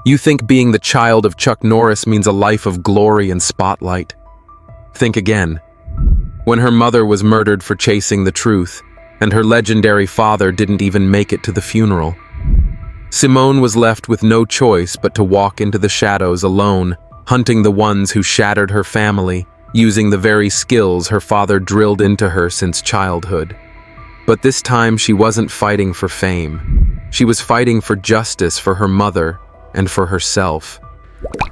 You think being the child of Chuck Norris means a life of glory and spotlight? Think again. When her mother was murdered for chasing the truth, and her legendary father didn't even make it to the funeral, Simone was left with no choice but to walk into the shadows alone, hunting the ones who shattered her family, using the very skills her father drilled into her since childhood. But this time she wasn't fighting for fame. She was fighting for justice for her mother and for herself.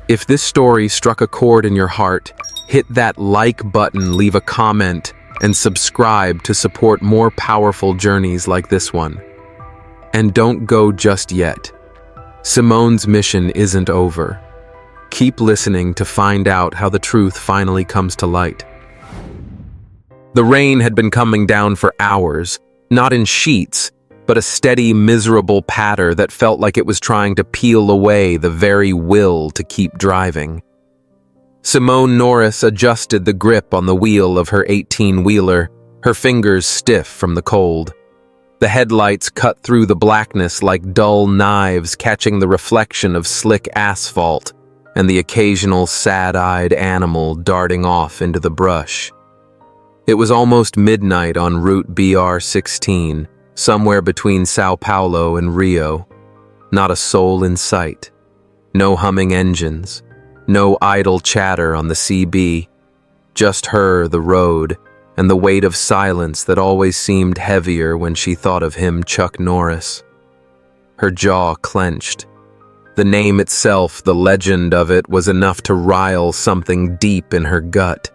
If this story struck a chord in your heart, hit that like button, leave a comment, and subscribe to support more powerful journeys like this one. And don't go just yet. Simone's mission isn't over. Keep listening to find out how the truth finally comes to light. The rain had been coming down for hours, not in sheets, but a steady, miserable patter that felt like it was trying to peel away the very will to keep driving. Simone Norris adjusted the grip on the wheel of her 18-wheeler, her fingers stiff from the cold. The headlights cut through the blackness like dull knives, catching the reflection of slick asphalt and the occasional sad-eyed animal darting off into the brush. It was almost midnight on Route BR-16, somewhere between Sao Paulo and Rio. Not a soul in sight. No humming engines. No idle chatter on the CB. Just her, the road, and the weight of silence that always seemed heavier when she thought of him, Chuck Norris. Her jaw clenched. The name itself, the legend of it, was enough to rile something deep in her gut.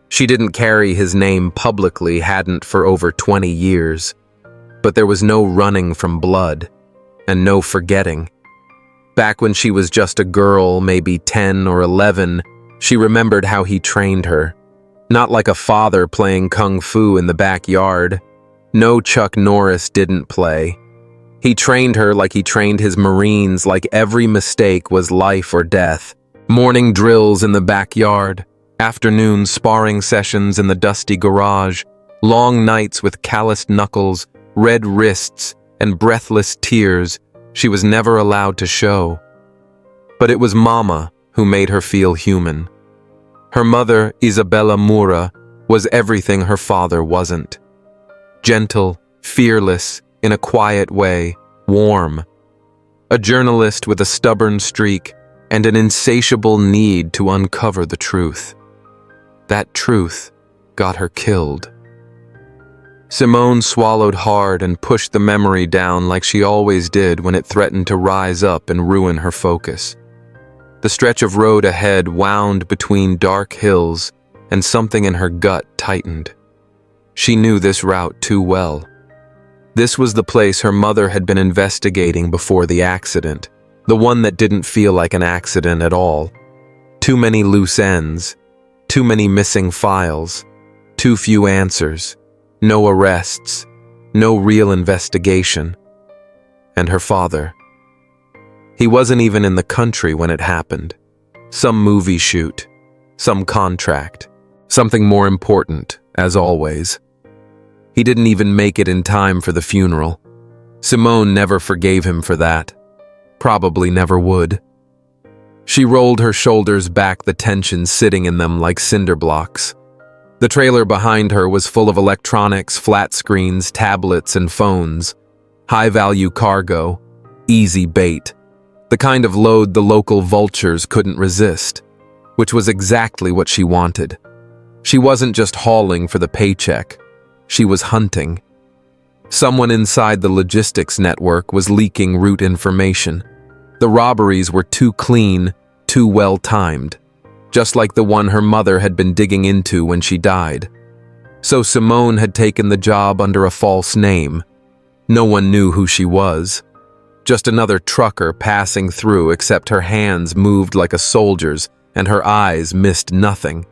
She didn't carry his name publicly, hadn't for over 20 years. But there was no running from blood, and no forgetting. Back when she was just a girl, maybe 10 or 11, she remembered how he trained her. Not like a father playing kung fu in the backyard. No, Chuck Norris didn't play. He trained her like he trained his Marines, like every mistake was life or death. Morning drills in the backyard, afternoon sparring sessions in the dusty garage, long nights with calloused knuckles, red wrists, and breathless tears she was never allowed to show. But it was Mama who made her feel human. Her mother, Isabella Mura, was everything her father wasn't. Gentle, fearless, in a quiet way, warm. A journalist with a stubborn streak and an insatiable need to uncover the truth. That truth got her killed. Simone swallowed hard and pushed the memory down like she always did when it threatened to rise up and ruin her focus. The stretch of road ahead wound between dark hills, and something in her gut tightened. She knew this route too well. This was the place her mother had been investigating before the accident, the one that didn't feel like an accident at all. Too many loose ends, too many missing files, too few answers. No arrests, no real investigation. And her father. He wasn't even in the country when it happened. Some movie shoot, some contract, something more important, as always. He didn't even make it in time for the funeral. Simone never forgave him for that. Probably never would. She rolled her shoulders back, the tension sitting in them like cinder blocks. The trailer behind her was full of electronics, flat screens, tablets, and phones. High-value cargo, easy bait. The kind of load the local vultures couldn't resist, which was exactly what she wanted. She wasn't just hauling for the paycheck. She was hunting. Someone inside the logistics network was leaking route information. The robberies were too clean, too well-timed. Just like the one her mother had been digging into when she died. So Simone had taken the job under a false name. No one knew who she was. Just another trucker passing through, except her hands moved like a soldier's and her eyes missed nothing.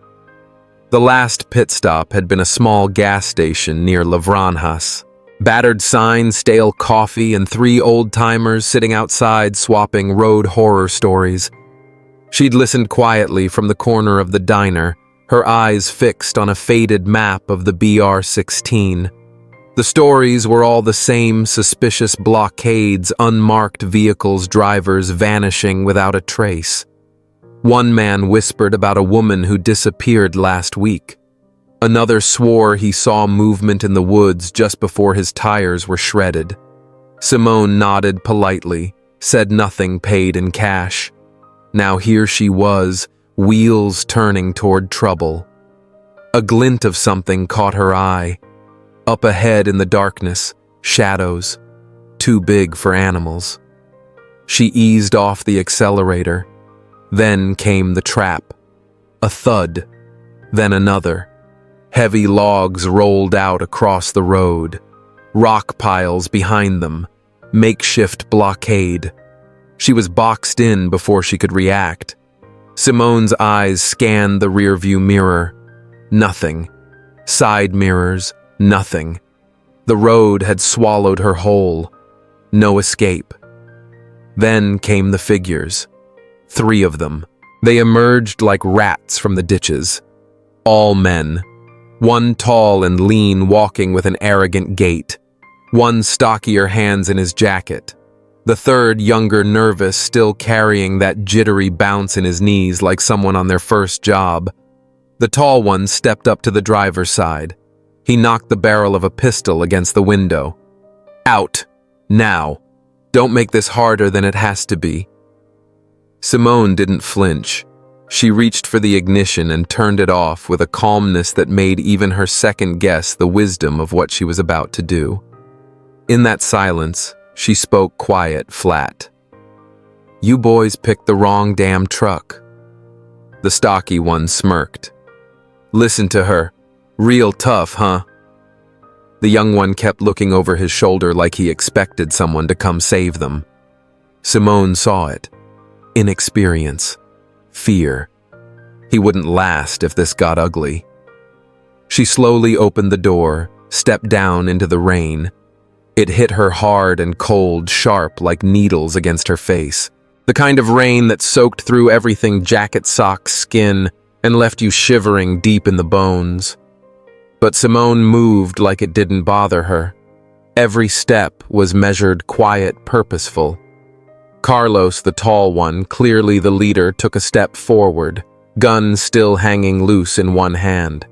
The last pit stop had been a small gas station near Lavranjas. Battered signs, stale coffee, and 3 old-timers sitting outside swapping road horror stories. She'd listened quietly from the corner of the diner, her eyes fixed on a faded map of the BR-16. The stories were all the same: suspicious blockades, unmarked vehicles, drivers vanishing without a trace. One man whispered about a woman who disappeared last week. Another swore he saw movement in the woods just before his tires were shredded. Simone nodded politely, said nothing, paid in cash. Now here she was, wheels turning toward trouble. A glint of something caught her eye. Up ahead in the darkness, shadows, too big for animals. She eased off the accelerator. Then came the trap. A thud, then another. Heavy logs rolled out across the road. Rock piles behind them. Makeshift blockade. She was boxed in before she could react. Simone's eyes scanned the rearview mirror. Nothing. Side mirrors, nothing. The road had swallowed her whole. No escape. Then came the figures. 3 of them. They emerged like rats from the ditches. All men. One tall and lean, walking with an arrogant gait. One stockier, hands in his jacket. The third, younger, nervous, still carrying that jittery bounce in his knees like someone on their first job. The tall one stepped up to the driver's side. He knocked the barrel of a pistol against the window. Out. Now. Don't make this harder than it has to be. Simone didn't flinch. She reached for the ignition and turned it off with a calmness that made even her second guess the wisdom of what she was about to do. In that silence, she spoke quiet, flat. You boys picked the wrong damn truck. The stocky one smirked. Listen to her. Real tough, huh? The young one kept looking over his shoulder like he expected someone to come save them. Simone saw it. Inexperience. Fear. He wouldn't last if this got ugly. She slowly opened the door, stepped down into the rain. It hit her hard and cold, sharp like needles against her face. The kind of rain that soaked through everything: jacket, socks, skin, and left you shivering deep in the bones. But Simone moved like it didn't bother her. Every step was measured, quiet, purposeful. Carlos, the tall one, clearly the leader, took a step forward, gun still hanging loose in one hand.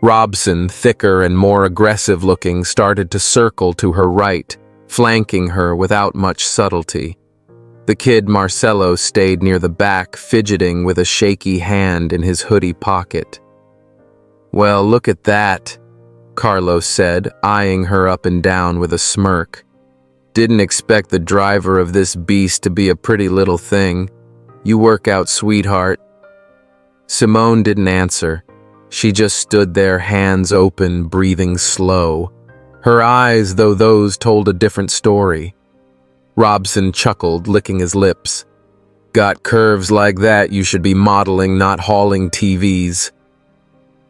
Robson, thicker and more aggressive looking, started to circle to her right, flanking her without much subtlety. The kid Marcelo stayed near the back, fidgeting with a shaky hand in his hoodie pocket. Well, look at that, Carlos said, eyeing her up and down with a smirk. Didn't expect the driver of this beast to be a pretty little thing. You work out, sweetheart. Simone didn't answer. She just stood there, hands open, breathing slow. Her eyes, though those, told a different story. Robson chuckled, licking his lips. Got curves like that, you should be modeling, not hauling TVs.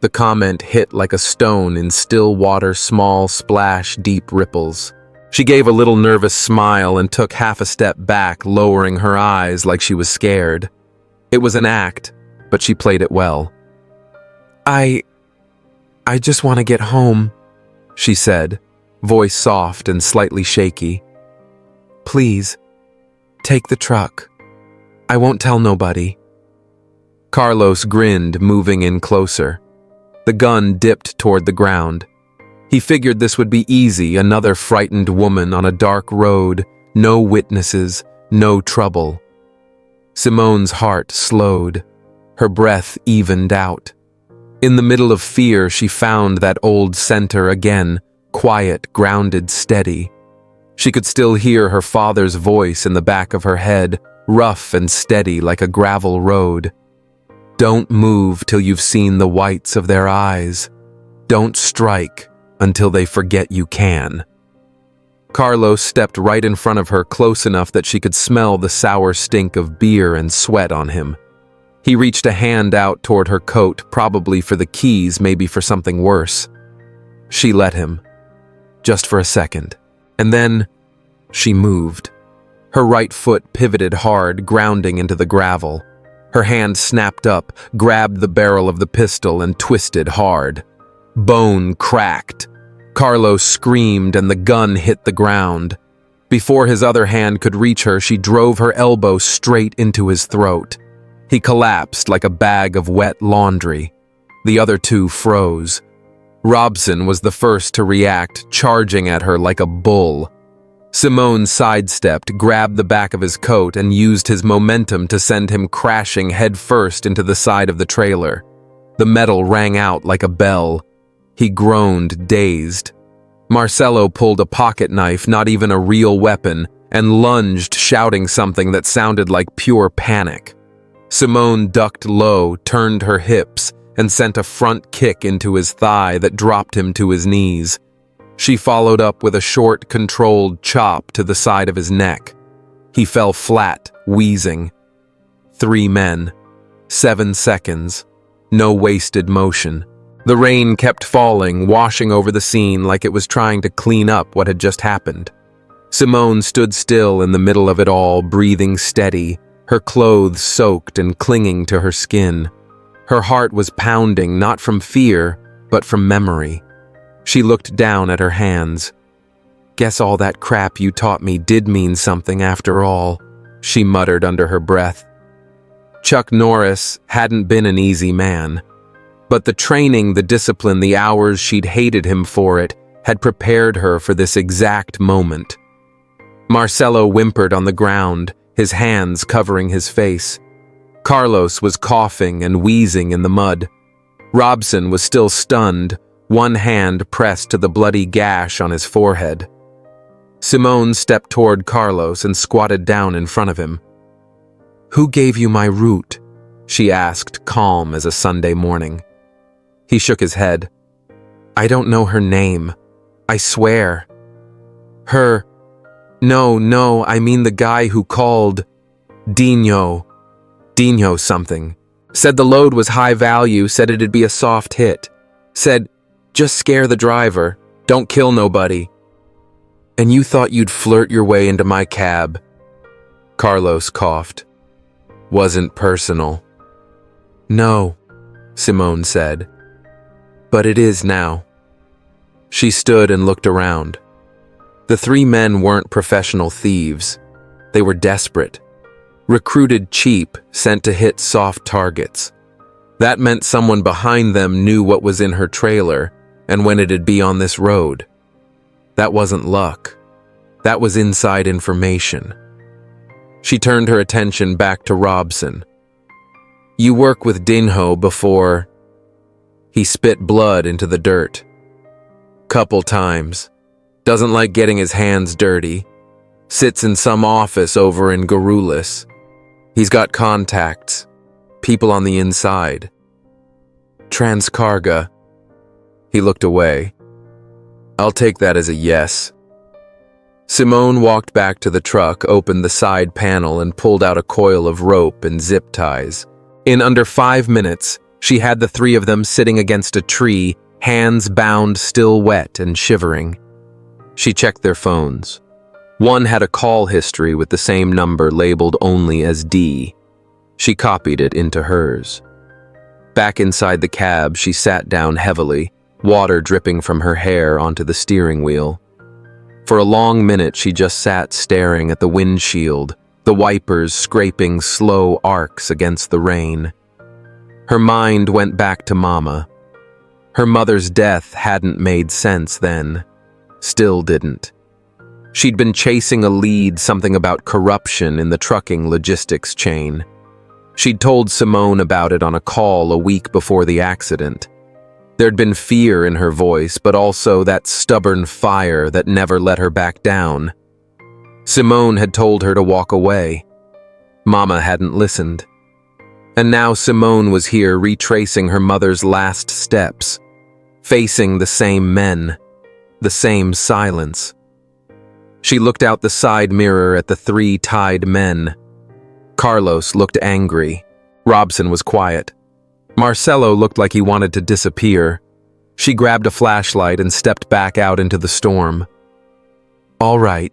The comment hit like a stone in still water, small splash, deep ripples. She gave a little nervous smile and took half a step back, lowering her eyes like she was scared. It was an act, but she played it well. I just want to get home, she said, voice soft and slightly shaky. Please, take the truck. I won't tell nobody. Carlos grinned, moving in closer. The gun dipped toward the ground. He figured this would be easy, another frightened woman on a dark road, no witnesses, no trouble. Simone's heart slowed. Her breath evened out. In the middle of fear, she found that old center again, quiet, grounded, steady. She could still hear her father's voice in the back of her head, rough and steady like a gravel road. Don't move till you've seen the whites of their eyes. Don't strike until they forget you can. Carlos stepped right in front of her, close enough that she could smell the sour stink of beer and sweat on him. He reached a hand out toward her coat, probably for the keys, maybe for something worse. She let him, just for a second, and then she moved. Her right foot pivoted hard, grounding into the gravel. Her hand snapped up, grabbed the barrel of the pistol, and twisted hard. Bone cracked. Carlos screamed and the gun hit the ground. Before his other hand could reach her, she drove her elbow straight into his throat. He collapsed like a bag of wet laundry. The other two froze. Robson was the first to react, charging at her like a bull. Simone sidestepped, grabbed the back of his coat, and used his momentum to send him crashing headfirst into the side of the trailer. The metal rang out like a bell. He groaned, dazed. Marcelo pulled a pocket knife, not even a real weapon, and lunged, shouting something that sounded like pure panic. Simone ducked low, turned her hips, and sent a front kick into his thigh that dropped him to his knees. She followed up with a short, controlled chop to the side of his neck. He fell flat, wheezing. 3 men. 7 seconds. No wasted motion. The rain kept falling, washing over the scene like it was trying to clean up what had just happened. Simone stood still in the middle of it all, breathing steady, her clothes soaked and clinging to her skin. Her heart was pounding, not from fear, but from memory. She looked down at her hands. "Guess all that crap you taught me did mean something after all," she muttered under her breath. Chuck Norris hadn't been an easy man, but the training, the discipline, the hours she'd hated him for it had prepared her for this exact moment. Marcelo whimpered on the ground, his hands covering his face. Carlos was coughing and wheezing in the mud. Robson was still stunned, one hand pressed to the bloody gash on his forehead. Simone stepped toward Carlos and squatted down in front of him. "Who gave you my route?" she asked, calm as a Sunday morning. He shook his head. "I don't know her name. I swear." "Her... No, I mean the guy who called... Dino something. Said the load was high value, said it'd be a soft hit. Said, just scare the driver, don't kill nobody. And you thought you'd flirt your way into my cab." Carlos coughed. "Wasn't personal." "No," Simone said. "But it is now." She stood and looked around. The 3 men weren't professional thieves. They were desperate. Recruited cheap, sent to hit soft targets. That meant someone behind them knew what was in her trailer and when it'd be on this road. That wasn't luck. That was inside information. She turned her attention back to Robson. "You work with Dinho before..." He spit blood into the dirt. "Couple times. Doesn't like getting his hands dirty. Sits in some office over in Garulis. He's got contacts. People on the inside. Transcarga." He looked away. "I'll take that as a yes." Simone walked back to the truck, opened the side panel, and pulled out a coil of rope and zip ties. In under 5 minutes, she had the 3 of them sitting against a tree, hands bound, still wet and shivering. She checked their phones. One had a call history with the same number labeled only as D. She copied it into hers. Back inside the cab, she sat down heavily, water dripping from her hair onto the steering wheel. For a long minute, she just sat staring at the windshield, the wipers scraping slow arcs against the rain. Her mind went back to Mama. Her mother's death hadn't made sense then. Still didn't. She'd been chasing a lead, something about corruption in the trucking logistics chain. She'd told Simone about it on a call a week before the accident. There'd been fear in her voice, but also that stubborn fire that never let her back down. Simone had told her to walk away. Mama hadn't listened. And now Simone was here retracing her mother's last steps, facing the same men, the same silence. She looked out the side mirror at the 3 tied men. Carlos looked angry. Robson was quiet. Marcelo looked like he wanted to disappear. She grabbed a flashlight and stepped back out into the storm. "All right,"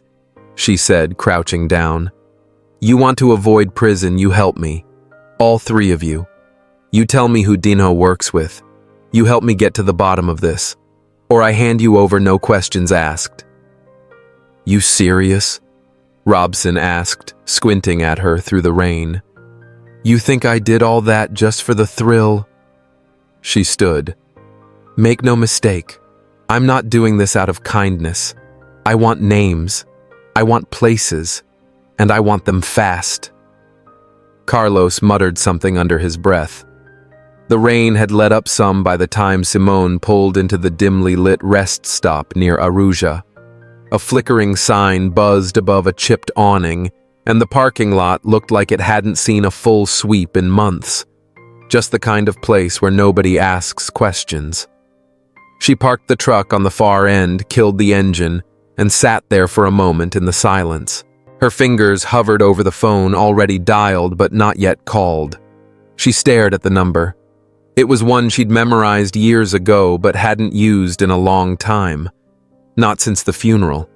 she said, crouching down. "You want to avoid prison, you help me. All 3 of you. You tell me who Dino works with. You help me get to the bottom of this. or I hand you over no questions asked." "You serious?" Robson asked, squinting at her through the rain. "You think I did all that just for the thrill?" She stood. "Make no mistake, I'm not doing this out of kindness. I want names, I want places, and I want them fast." Carlos muttered something under his breath. The rain had let up some by the time Simone pulled into the dimly lit rest stop near Aruja. A flickering sign buzzed above a chipped awning, and the parking lot looked like it hadn't seen a full sweep in months. Just the kind of place where nobody asks questions. She parked the truck on the far end, killed the engine, and sat there for a moment in the silence. Her fingers hovered over the phone already dialed but not yet called. She stared at the number. It was one she'd memorized years ago but hadn't used in a long time. Not since the funeral.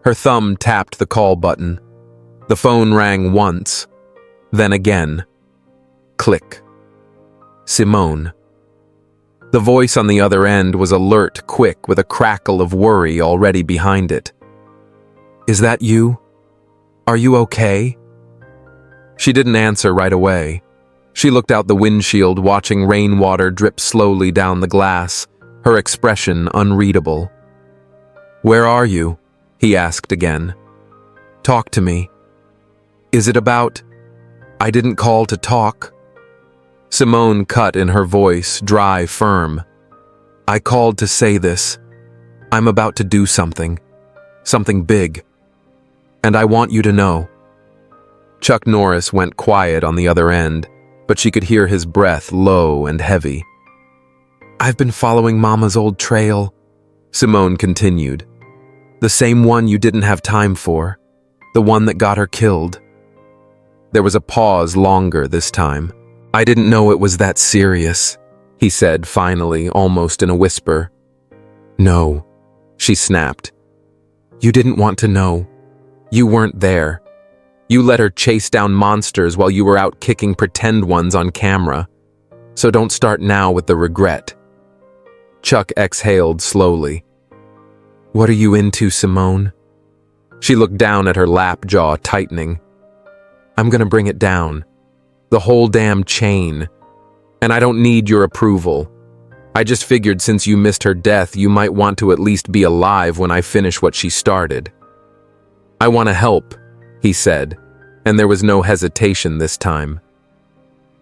Her thumb tapped the call button. The phone rang once, then again. Click. Simone. The voice on the other end was alert, quick, with a crackle of worry already behind it. "Is that you? Are you okay?" She didn't answer right away. She looked out the windshield, watching rainwater drip slowly down the glass, her expression unreadable. "Where are you?" he asked again. "Talk to me. Is it about... I didn't call to talk?" Simone cut in her voice, dry, firm. "I called to say this. I'm about to do something. Something big. And I want you to know." Chuck Norris went quiet on the other end, but she could hear his breath low and heavy. "I've been following Mama's old trail," Simone continued. "The same one you didn't have time for. The one that got her killed." There was a pause longer this time. "I didn't know it was that serious," he said finally, almost in a whisper. "No," she snapped. "You didn't want to know. You weren't there. You let her chase down monsters while you were out kicking pretend ones on camera. So don't start now with the regret." Chuck exhaled slowly. "What are you into, Simone?" She looked down at her lap, jaw tightening. "I'm gonna bring it down. The whole damn chain. And I don't need your approval. I just figured since you missed her death, you might want to at least be alive when I finish what she started." "I want to help," he said, and there was no hesitation this time.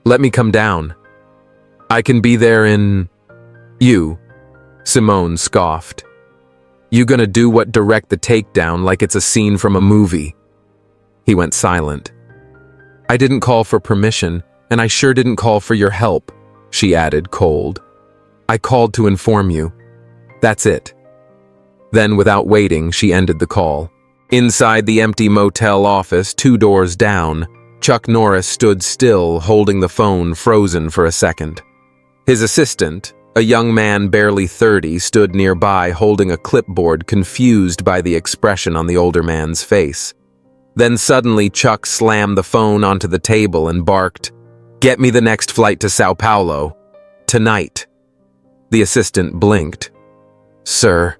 "Let me come down. I can be there in... You," Simone scoffed. "You gonna do what direct the takedown like it's a scene from a movie?" He went silent. "I didn't call for permission, and I sure didn't call for your help," she added, cold. "I called to inform you. That's it." Then, without waiting, she ended the call. Inside the empty motel office, 2 doors down, Chuck Norris stood still, holding the phone frozen for a second. His assistant, a young man barely 30, stood nearby holding a clipboard, confused by the expression on the older man's face. Then suddenly Chuck slammed the phone onto the table and barked, "Get me the next flight to Sao Paulo. Tonight." The assistant blinked. "Sir."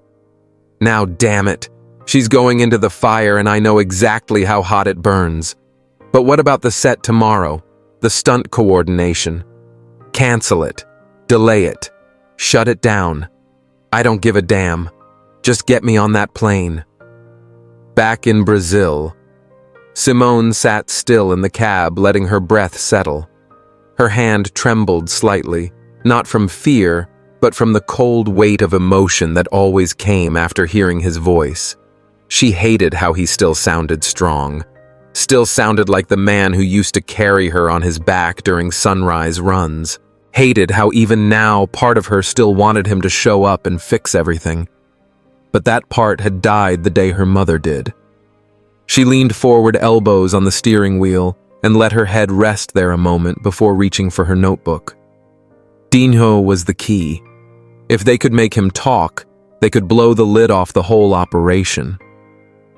"Now damn it. She's going into the fire and I know exactly how hot it burns. But what about the set tomorrow? The stunt coordination? Cancel it. Delay it. Shut it down. I don't give a damn. Just get me on that plane." Back in Brazil, Simone sat still in the cab, letting her breath settle. Her hand trembled slightly, not from fear, but from the cold weight of emotion that always came after hearing his voice. She hated how he still sounded strong, still sounded like the man who used to carry her on his back during sunrise runs. Hated how even now part of her still wanted him to show up and fix everything. But that part had died the day her mother did. She leaned forward, elbows on the steering wheel, and let her head rest there a moment before reaching for her notebook. Dinho was the key. If they could make him talk, they could blow the lid off the whole operation.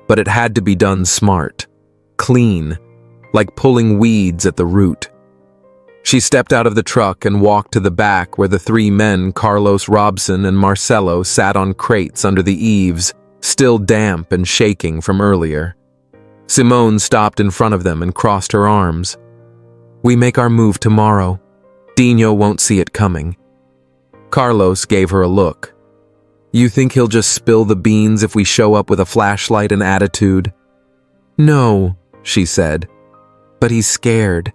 But it had to be done smart, clean, like pulling weeds at the root. She stepped out of the truck and walked to the back where the three men, Carlos, Robson, and Marcelo, sat on crates under the eaves, still damp and shaking from earlier. Simone stopped in front of them and crossed her arms. "We make our move tomorrow. Dino won't see it coming." Carlos gave her a look. "You think he'll just spill the beans if we show up with a flashlight and attitude?" "No," she said, "but he's scared.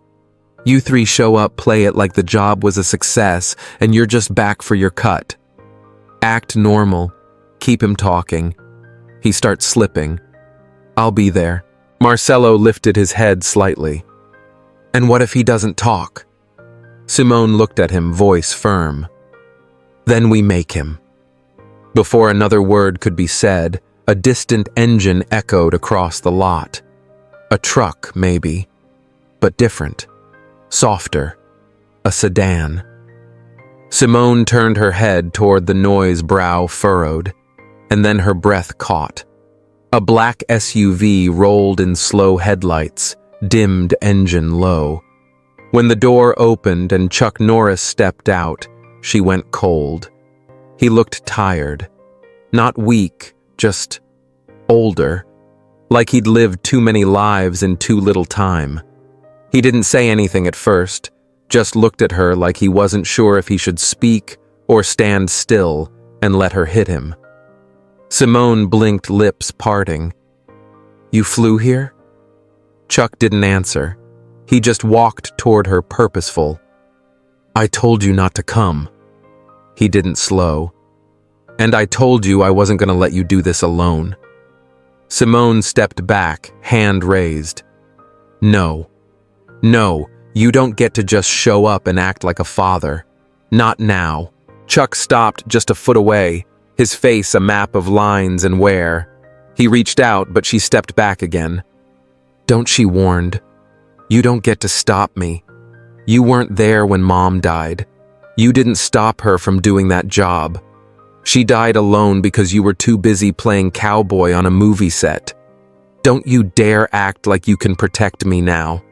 You three show up, play it like the job was a success, and you're just back for your cut. Act normal. Keep him talking. He starts slipping. I'll be there." Marcelo lifted his head slightly. "And what if he doesn't talk?" Simone looked at him, voice firm. "Then we make him." Before another word could be said, a distant engine echoed across the lot. A truck, maybe, but different, softer, a sedan. Simone turned her head toward the noise, brow furrowed, and then her breath caught. A black SUV rolled in slow headlights, dimmed engine low. When the door opened and Chuck Norris stepped out, she went cold. He looked tired. Not weak, just older. Like he'd lived too many lives in too little time. He didn't say anything at first, just looked at her like he wasn't sure if he should speak or stand still and let her hit him. Simone blinked, lips parting. "You flew here?" Chuck didn't answer. He just walked toward her, purposeful. "I told you not to come." He didn't slow. "And I told you I wasn't going to let you do this alone." Simone stepped back, hand raised. "No. No, you don't get to just show up and act like a father. Not now." Chuck stopped just a foot away, his face a map of lines and wear. He reached out, but she stepped back again. "Don't," she warned. "You don't get to stop me. You weren't there when Mom died. You didn't stop her from doing that job. She died alone because you were too busy playing cowboy on a movie set. Don't you dare act like you can protect me now."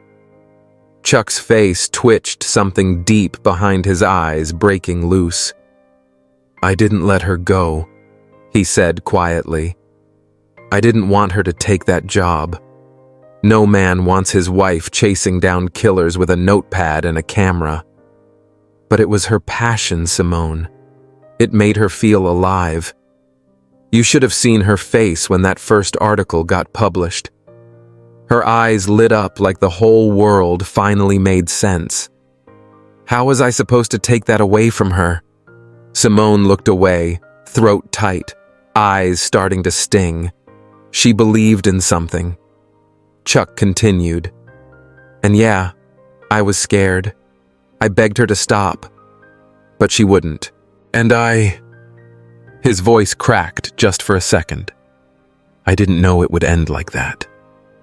Chuck's face twitched, something deep behind his eyes breaking loose. "I didn't let her go," he said quietly. "I didn't want her to take that job. No man wants his wife chasing down killers with a notepad and a camera. But it was her passion, Simone. It made her feel alive. You should have seen her face when that first article got published. Her eyes lit up like the whole world finally made sense. How was I supposed to take that away from her?" Simone looked away, throat tight, eyes starting to sting. She believed in something. Chuck continued. "And yeah, I was scared. I begged her to stop, but she wouldn't. And His voice cracked just for a second. "I didn't know it would end like that,"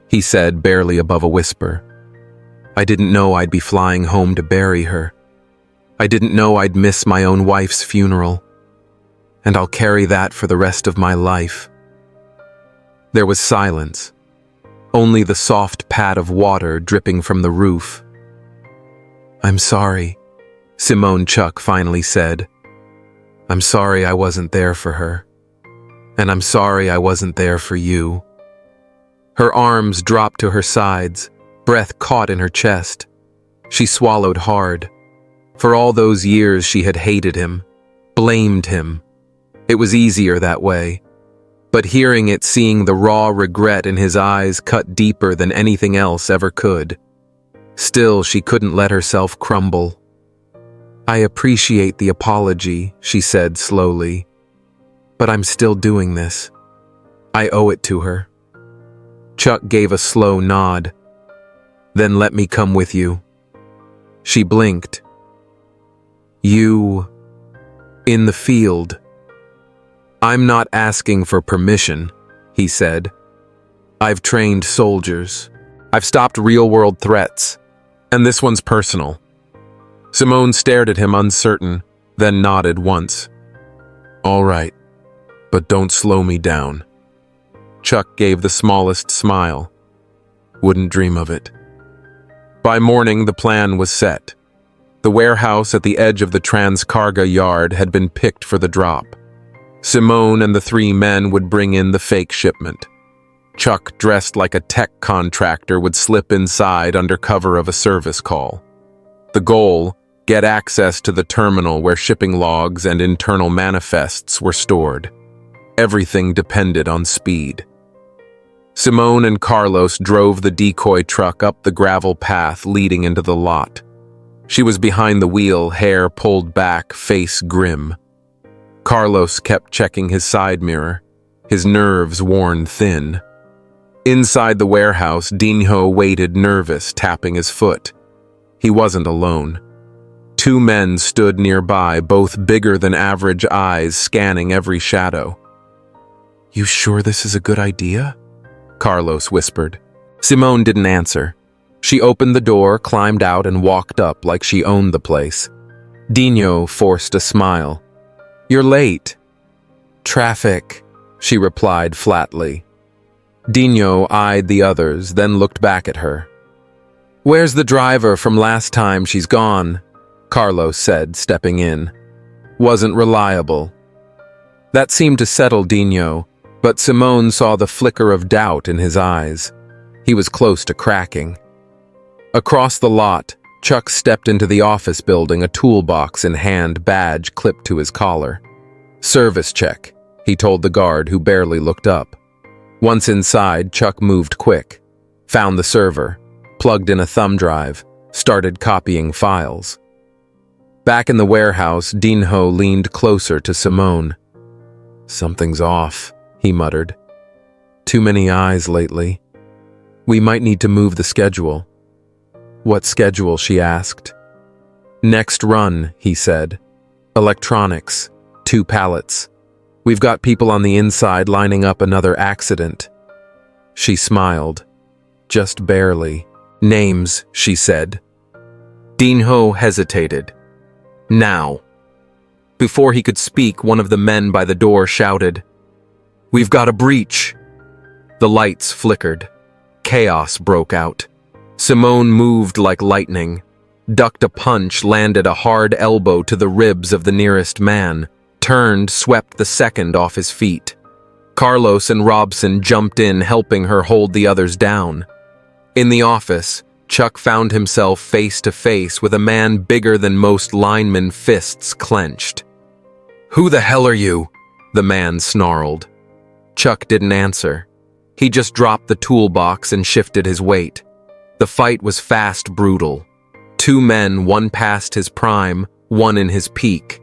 he said, barely above a whisper. "I didn't know I'd be flying home to bury her. I didn't know I'd miss my own wife's funeral. And I'll carry that for the rest of my life." There was silence, only the soft pad of water dripping from the roof. "I'm sorry," Simone Chuck finally said. "I'm sorry I wasn't there for her. And I'm sorry I wasn't there for you." Her arms dropped to her sides, breath caught in her chest. She swallowed hard. For all those years she had hated him, blamed him. It was easier that way. But hearing it, seeing the raw regret in his eyes cut deeper than anything else ever could. Still, she couldn't let herself crumble. "I appreciate the apology," she said slowly. "But I'm still doing this. I owe it to her." Chuck gave a slow nod. "Then let me come with you." She blinked. "You... in the field." "I'm not asking for permission," he said. "I've trained soldiers. I've stopped real-world threats. And this one's personal." Simone stared at him uncertain, then nodded once. "All right, but don't slow me down." Chuck gave the smallest smile. "Wouldn't dream of it." By morning, the plan was set. The warehouse at the edge of the Transcarga yard had been picked for the drop. Simone and the three men would bring in the fake shipment. Chuck, dressed like a tech contractor, would slip inside under cover of a service call. The goal: get access to the terminal where shipping logs and internal manifests were stored. Everything depended on speed. Simone and Carlos drove the decoy truck up the gravel path leading into the lot. She was behind the wheel, hair pulled back, face grim. Carlos kept checking his side mirror, his nerves worn thin. Inside the warehouse, Dinho waited nervous, tapping his foot. He wasn't alone. Two men stood nearby, both bigger than average eyes, scanning every shadow. "You sure this is a good idea?" Carlos whispered. Simone didn't answer. She opened the door, climbed out, and walked up like she owned the place. Dinho forced a smile. "You're late." "Traffic," she replied flatly. Dinho eyed the others, then looked back at her. "Where's the driver from last time she's gone?" Carlos said, stepping in. "Wasn't reliable." That seemed to settle Dinho, but Simone saw the flicker of doubt in his eyes. He was close to cracking. Across the lot, Chuck stepped into the office building, a toolbox in hand, badge clipped to his collar. "Service check," he told the guard, who barely looked up. Once inside, Chuck moved quick, found the server, plugged in a thumb drive, started copying files. Back in the warehouse, Dinho leaned closer to Simone. "Something's off," he muttered. "Too many eyes lately. We might need to move the schedule." "What schedule?" she asked. "Next run," he said. "Electronics, 2 pallets. We've got people on the inside lining up another accident." She smiled. "Just barely." "Names," she said. Dinho hesitated. "Now." Before he could speak, one of the men by the door shouted, "We've got a breach." The lights flickered. Chaos broke out. Simone moved like lightning, ducked a punch, landed a hard elbow to the ribs of the nearest man, turned, swept the second off his feet. Carlos and Robson jumped in, helping her hold the others down. In the office, Chuck found himself face to face with a man bigger than most linemen, fists clenched. "Who the hell are you?" the man snarled. Chuck didn't answer. He just dropped the toolbox and shifted his weight. The fight was fast, brutal. 2 men, one past his prime, one in his peak.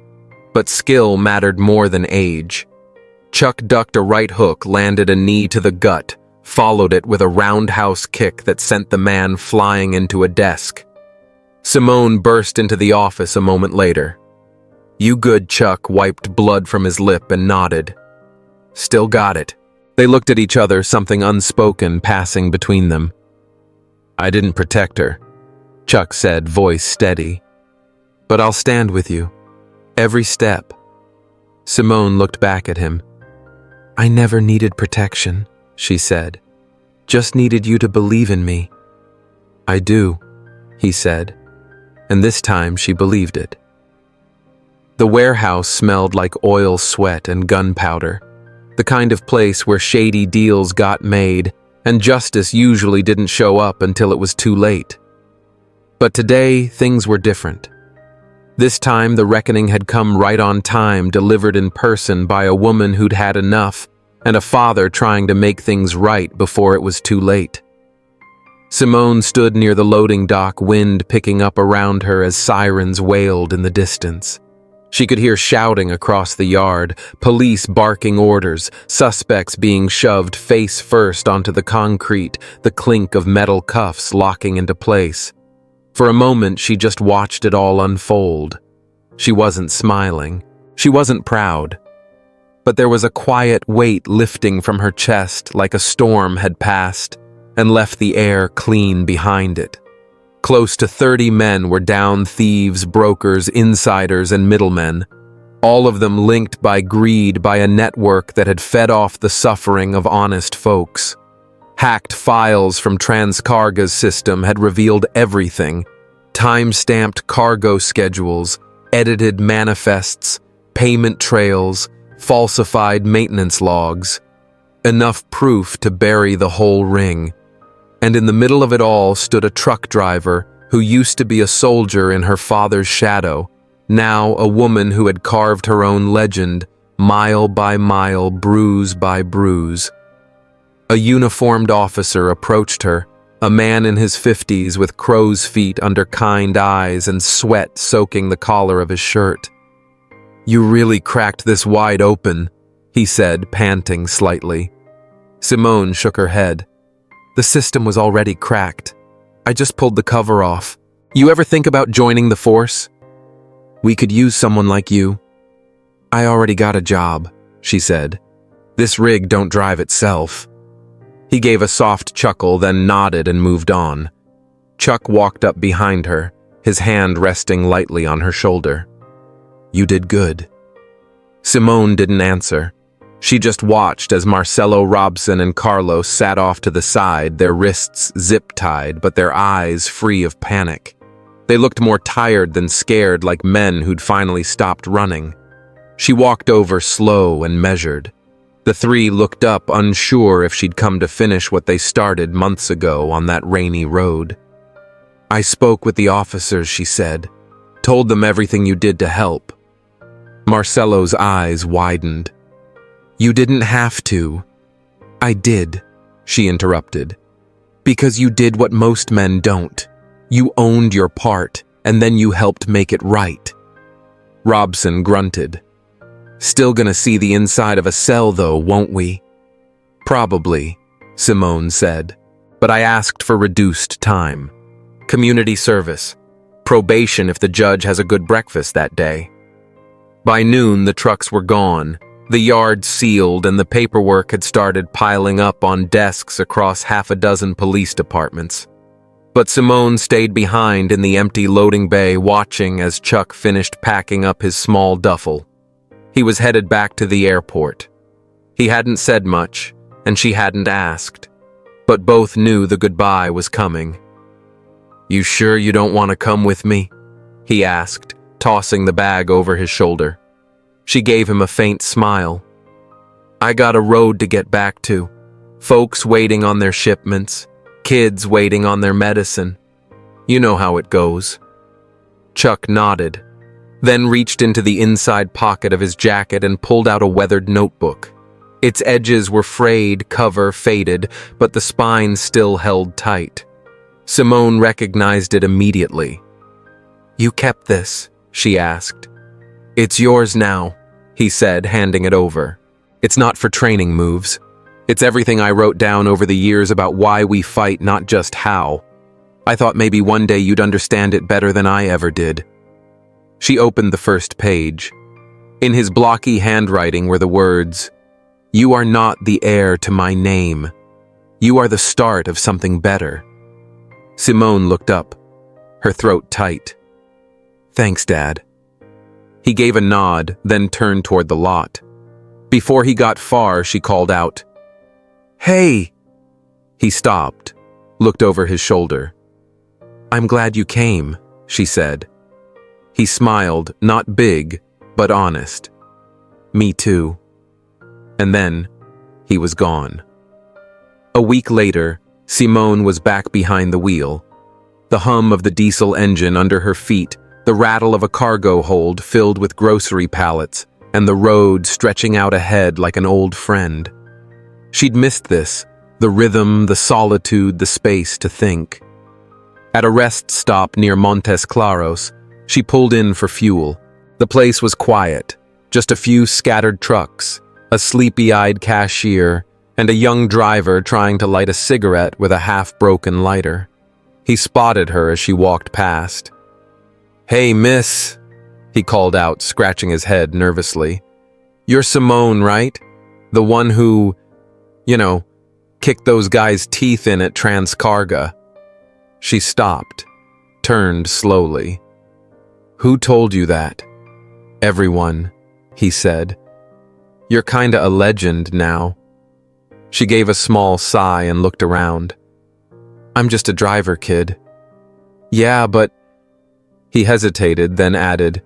But skill mattered more than age. Chuck ducked a right hook, landed a knee to the gut, followed it with a roundhouse kick that sent the man flying into a desk. Simone burst into the office a moment later. "You good?" Chuck wiped blood from his lip and nodded. "Still got it." They looked at each other, something unspoken passing between them. "I didn't protect her," Chuck said, voice steady. "But I'll stand with you. Every step." Simone looked back at him. "I never needed protection," she said. "Just needed you to believe in me." "I do," he said, and this time she believed it. The warehouse smelled like oil, sweat, and gunpowder, the kind of place where shady deals got made and justice usually didn't show up until it was too late. But today, things were different. This time, the reckoning had come right on time, delivered in person by a woman who'd had enough, and a father trying to make things right before it was too late. Simone stood near the loading dock, wind picking up around her as sirens wailed in the distance. She could hear shouting across the yard, police barking orders, suspects being shoved face first onto the concrete, the clink of metal cuffs locking into place. For a moment, she just watched it all unfold. She wasn't smiling. She wasn't proud. But there was a quiet weight lifting from her chest like a storm had passed and left the air clean behind it. Close to 30 men were down, thieves, brokers, insiders, and middlemen, all of them linked by greed, by a network that had fed off the suffering of honest folks. Hacked files from Transcarga's system had revealed everything: Time-stamped cargo schedules, edited manifests, payment trails, falsified maintenance logs. Enough proof to bury the whole ring. And in the middle of it all stood a truck driver who used to be a soldier in her father's shadow, now a woman who had carved her own legend, mile by mile, bruise by bruise. A uniformed officer approached her, a man in his 50s with crow's feet under kind eyes and sweat soaking the collar of his shirt. "You really cracked this wide open," he said, panting slightly. Simone shook her head. "The system was already cracked. I just pulled the cover off. You ever think about joining the force? We could use someone like you." "I already got a job," she said. "This rig don't drive itself." He gave a soft chuckle, then nodded and moved on. Chuck walked up behind her, his hand resting lightly on her shoulder. "You did good." Simone didn't answer. She just watched as Marcelo, Robson, and Carlos sat off to the side, their wrists zip-tied, but their eyes free of panic. They looked more tired than scared, like men who'd finally stopped running. She walked over slow and measured. The three looked up, unsure if she'd come to finish what they started months ago on that rainy road. "I spoke with the officers," she said. "Told them everything you did to help." Marcelo's eyes widened. "You didn't have to." "I did," she interrupted. "Because you did what most men don't. You owned your part, and then you helped make it right." Robson grunted. "Still gonna see the inside of a cell though, won't we?" "Probably," Simone said. "But I asked for reduced time. Community service. Probation if the judge has a good breakfast that day." By noon, the trucks were gone, the yard sealed, and the paperwork had started piling up on desks across half a dozen police departments. But Simone stayed behind in the empty loading bay, watching as Chuck finished packing up his small duffel. He was headed back to the airport. He hadn't said much, and she hadn't asked, but both knew the goodbye was coming. "You sure you don't want to come with me?" he asked, tossing the bag over his shoulder. She gave him a faint smile. "I got a road to get back to. Folks waiting on their shipments, kids waiting on their medicine. You know how it goes." Chuck nodded, then reached into the inside pocket of his jacket and pulled out a weathered notebook. Its edges were frayed, cover faded, but the spine still held tight. Simone recognized it immediately. "You kept this?" she asked. "It's yours now," he said, handing it over. "It's not for training moves. It's everything I wrote down over the years about why we fight, not just how. I thought maybe one day you'd understand it better than I ever did." She opened the first page. In his blocky handwriting were the words, "You are not the heir to my name. You are the start of something better." Simone looked up, her throat tight. "Thanks, Dad." He gave a nod, then turned toward the lot. Before he got far, she called out, "Hey!" He stopped, looked over his shoulder. "I'm glad you came," she said. He smiled, not big, but honest. "Me too." And then, he was gone. A week later, Simone was back behind the wheel. The hum of the diesel engine under her feet, the rattle of a cargo hold filled with grocery pallets, and the road stretching out ahead like an old friend. She'd missed this, the rhythm, the solitude, the space to think. At a rest stop near Montes Claros, she pulled in for fuel. The place was quiet, just a few scattered trucks, a sleepy-eyed cashier, and a young driver trying to light a cigarette with a half-broken lighter. He spotted her as she walked past. "Hey, miss," he called out, scratching his head nervously. "You're Simone, right? The one who, kicked those guys' teeth in at Transcarga." She stopped, turned slowly. "Who told you that?" "Everyone," he said. "You're kinda a legend now." She gave a small sigh and looked around. "I'm just a driver, kid." "Yeah, but He hesitated, then added,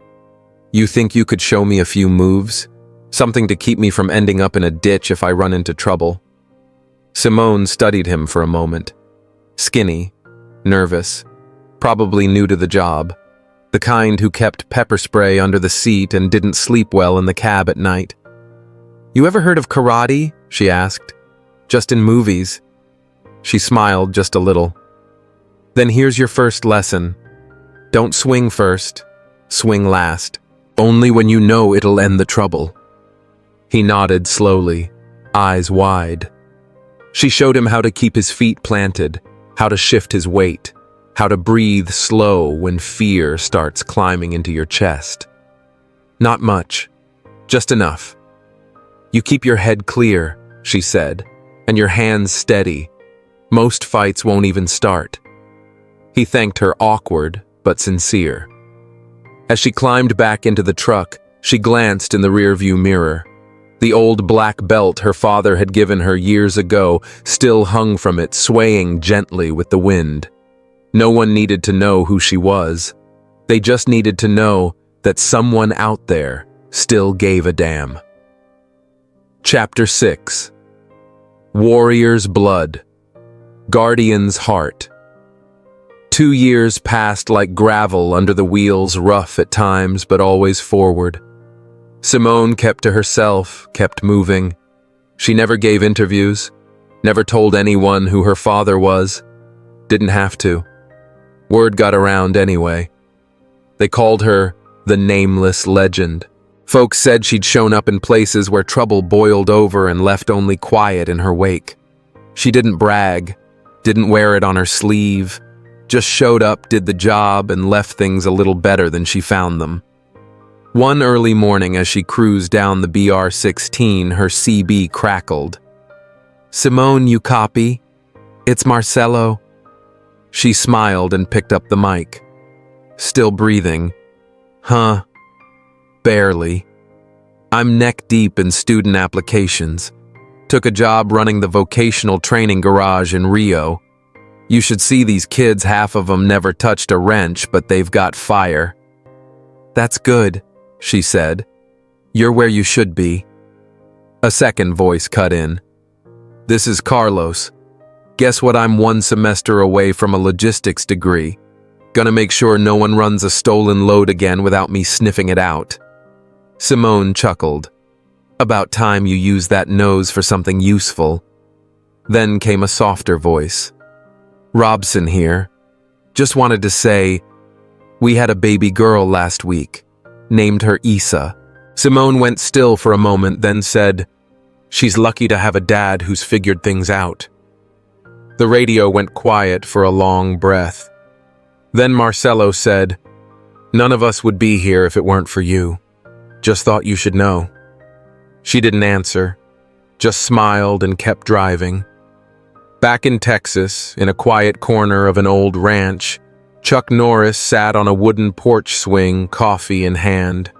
"You think you could show me a few moves? Something to keep me from ending up in a ditch if I run into trouble?" Simone studied him for a moment. Skinny, nervous, probably new to the job. The kind who kept pepper spray under the seat and didn't sleep well in the cab at night. "You ever heard of karate?" she asked. "Just in movies." She smiled just a little. "Then here's your first lesson. Don't swing first, swing last. Only when you know it'll end the trouble." He nodded slowly, eyes wide. She showed him how to keep his feet planted, how to shift his weight, how to breathe slow when fear starts climbing into your chest. Not much, just enough. "You keep your head clear," she said, "and your hands steady. Most fights won't even start." He thanked her, awkward but sincere. As she climbed back into the truck, she glanced in the rearview mirror. The old black belt her father had given her years ago still hung from it, swaying gently with the wind. No one needed to know who she was. They just needed to know that someone out there still gave a damn. Chapter 6. Warrior's Blood. Guardian's Heart. 2 years passed like gravel under the wheels, rough at times, but always forward. Simone kept to herself, kept moving. She never gave interviews, never told anyone who her father was. Didn't have to. Word got around anyway. They called her the Nameless Legend. Folks said she'd shown up in places where trouble boiled over and left only quiet in her wake. She didn't brag, didn't wear it on her sleeve, just showed up, did the job, and left things a little better than she found them. One early morning as she cruised down the BR-16, her CB crackled. "Simone, you copy? It's Marcelo." She smiled and picked up the mic. Still breathing. "Huh. Barely. I'm neck-deep in student applications. Took a job running the vocational training garage in Rio. You should see these kids, half of them never touched a wrench, but they've got fire." "That's good," she said. "You're where you should be." A second voice cut in. "This is Carlos. Guess what? I'm 1 semester away from a logistics degree. Gonna make sure no one runs a stolen load again without me sniffing it out." Simone chuckled. "About time you use that nose for something useful." Then came a softer voice. "Robson here. Just wanted to say, we had a baby girl last week. Named her Issa." Simone went still for a moment, then said, "She's lucky to have a dad who's figured things out." The radio went quiet for a long breath. Then Marcelo said, "None of us would be here if it weren't for you. Just thought you should know." She didn't answer, just smiled and kept driving. Back in Texas, in a quiet corner of an old ranch, Chuck Norris sat on a wooden porch swing, coffee in hand.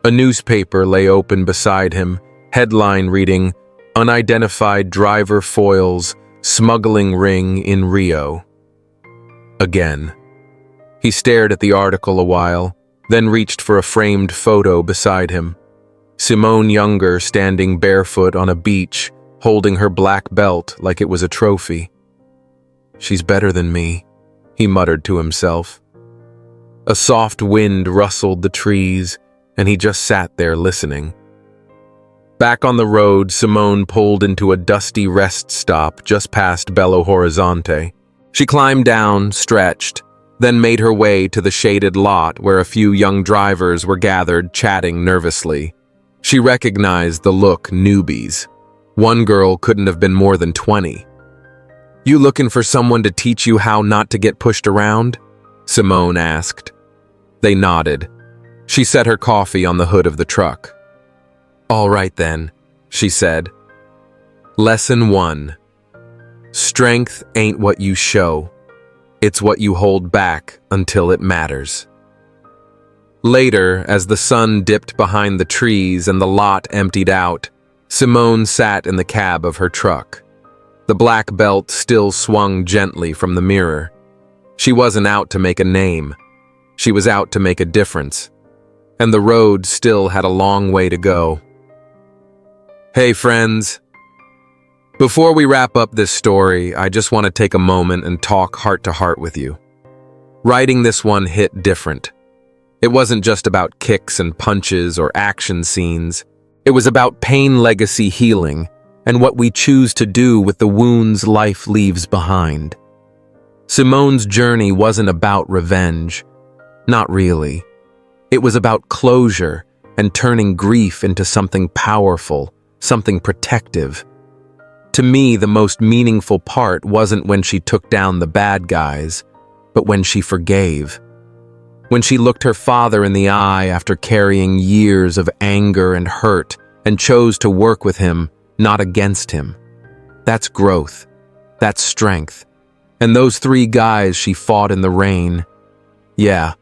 A newspaper lay open beside him, headline reading, "Unidentified driver foils, smuggling ring in Rio." Again. He stared at the article a while, then reached for a framed photo beside him. Simone Younger standing barefoot on a beach, holding her black belt like it was a trophy. "She's better than me," he muttered to himself. A soft wind rustled the trees, and he just sat there listening. Back on the road, Simone pulled into a dusty rest stop just past Belo Horizonte. She climbed down, stretched, then made her way to the shaded lot where a few young drivers were gathered, chatting nervously. She recognized the look, newbies. One girl couldn't have been more than 20. "You looking for someone to teach you how not to get pushed around?" Simone asked. They nodded. She set her coffee on the hood of the truck. "All right then," she said. Lesson 1. Strength ain't what you show. It's what you hold back until it matters. Later, as the sun dipped behind the trees and the lot emptied out, Simone sat in the cab of her truck. The black belt still swung gently from the mirror. She wasn't out to make a name. She was out to make a difference, and the road still had a long way to go. Hey friends, before we wrap up this story, I just want to take a moment and talk heart to heart with you. Writing this one hit different. It wasn't just about kicks and punches or action scenes. It was about pain legacy healing and what we choose to do with the wounds life leaves behind. Simone's journey wasn't about revenge. Not really. It was about closure and turning grief into something powerful, something protective. To me, the most meaningful part wasn't when she took down the bad guys, but when she forgave. When she looked her father in the eye after carrying years of anger and hurt and chose to work with him, not against him. That's growth. That's strength. And those 3 guys she fought in the rain, yeah,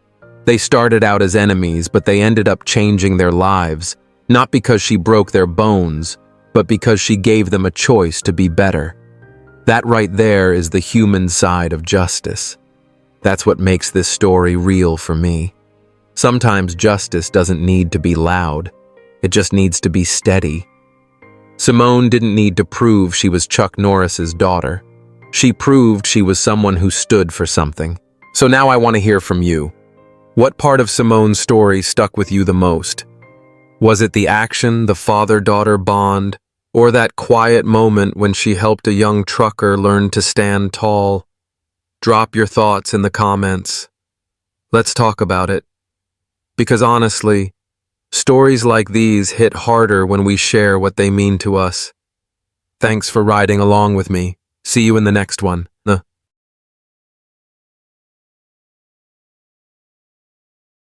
they started out as enemies, but they ended up changing their lives, not because she broke their bones, but because she gave them a choice to be better. That right there is the human side of justice. That's what makes this story real for me. Sometimes justice doesn't need to be loud. It just needs to be steady. Simone didn't need to prove she was Chuck Norris's daughter. She proved she was someone who stood for something. So now I want to hear from you. What part of Simone's story stuck with you the most? Was it the action, the father-daughter bond, or that quiet moment when she helped a young trucker learn to stand tall? Drop your thoughts in the comments. Let's talk about it. Because honestly, stories like these hit harder when we share what they mean to us. Thanks for riding along with me. See you in the next one.